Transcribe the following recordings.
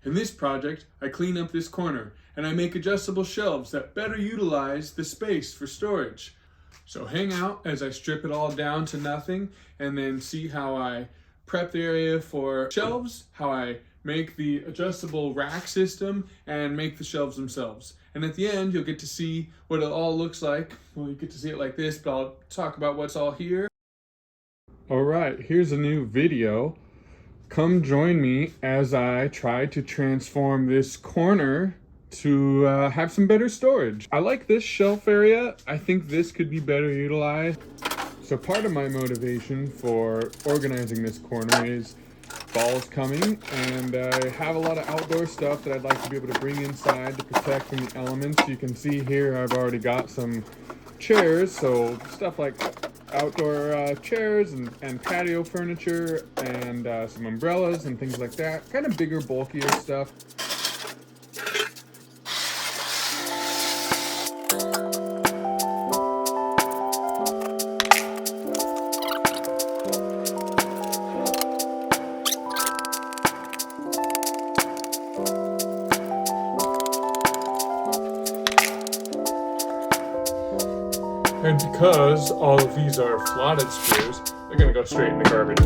In this project, I clean up this corner and I make adjustable shelves that better utilize the space for storage. So hang out as I strip it all down to nothing and then see how I prep the area for shelves, how I make the adjustable rack system, and make the shelves themselves. And at the end, you'll get to see what it all looks like. Well, you get to see it like this, but I'll talk about what's all here. All right, here's a new video. Come join me as I try to transform this corner to have some better storage. I like this shelf area. I think this could be better utilized. So part of my motivation for organizing this corner is fall's coming, and I have a lot of outdoor stuff that I'd like to be able to bring inside to protect from the elements. You can see here I've already got some chairs, so stuff like outdoor chairs and patio furniture and some umbrellas and things like that. Kind of bigger, bulkier stuff. And because all of these are flooded screws, they're going to go straight in the garbage.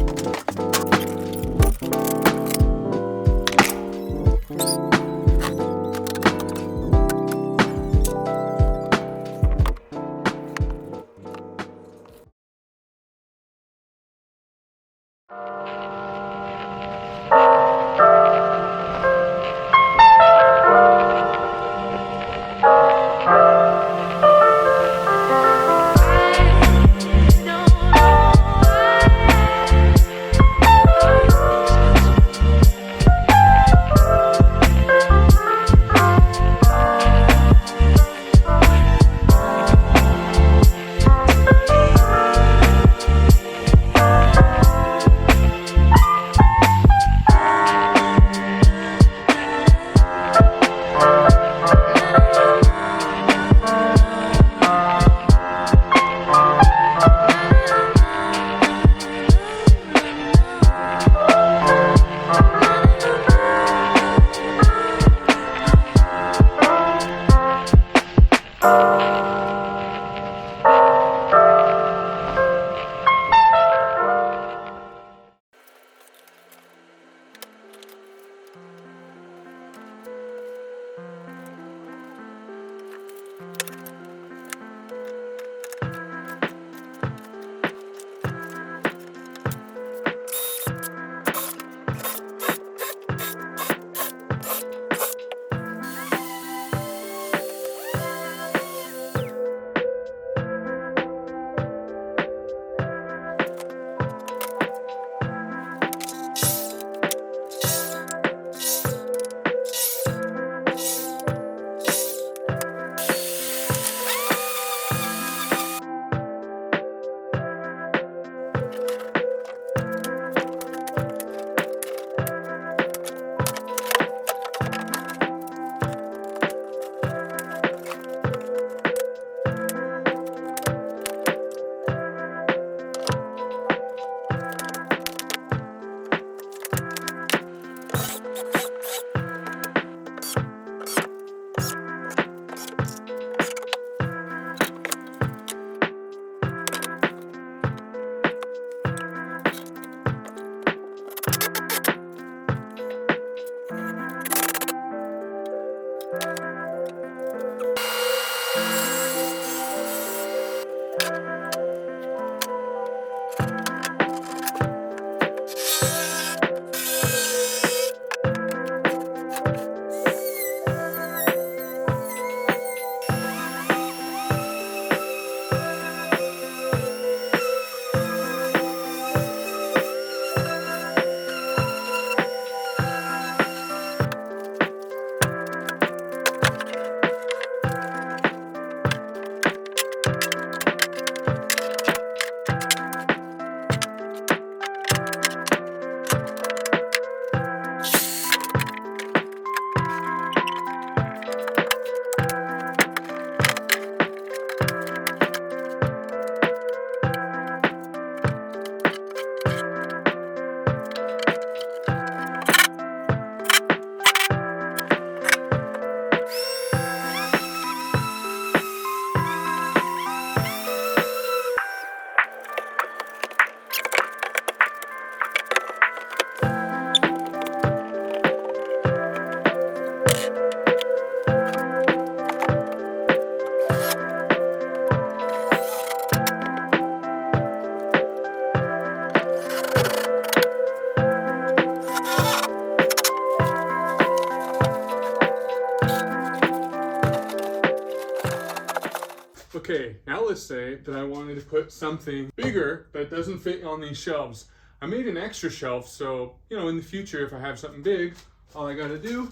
Okay, now let's say that I wanted to put something bigger that doesn't fit on these shelves. I made an extra shelf, so, you know, in the future, if I have something big, all I gotta do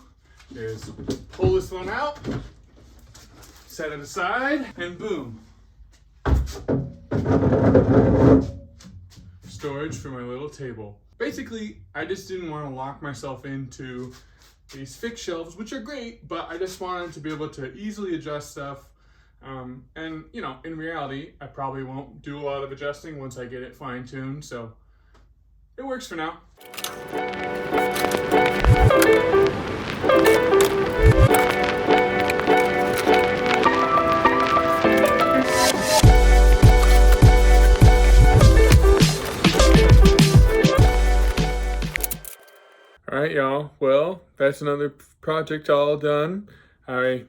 is pull this one out, set it aside, and boom. Storage for my little table. Basically, I just didn't want to lock myself into these fixed shelves, which are great, but I just wanted to be able to easily adjust stuff. And, you know, in reality, I probably won't do a lot of adjusting once I get it fine-tuned, so it works for now. All right, y'all. Well, that's another project all done. I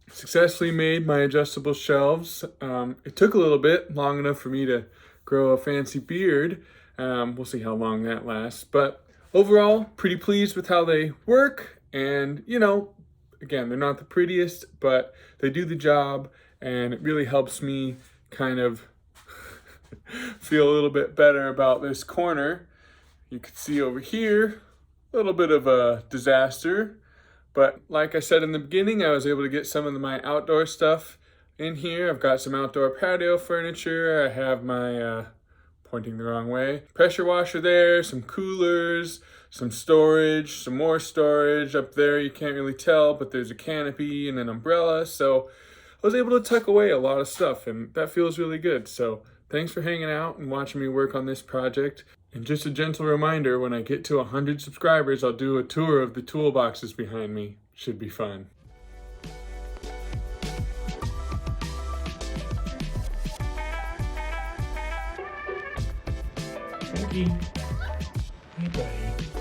successfully made my adjustable shelves. It took a little bit, long enough for me to grow a fancy beard. We'll see how long that lasts. But overall, pretty pleased with how they work. And, you know, again, they're not the prettiest, but they do the job. And it really helps me kind of feel a little bit better about this corner. You can see over here, a little bit of a disaster. But like I said in the beginning, I was able to get some of my outdoor stuff in here. I've got some outdoor patio furniture. I have my, pointing the wrong way, pressure washer there, some coolers, some storage, some more storage. Up there you can't really tell, but there's a canopy and an umbrella. So I was able to tuck away a lot of stuff, and that feels really good. So thanks for hanging out and watching me work on this project. And just a gentle reminder, when I get to 100 subscribers, I'll do a tour of the toolboxes behind me. Should be fun. Frankie. Hey, buddy.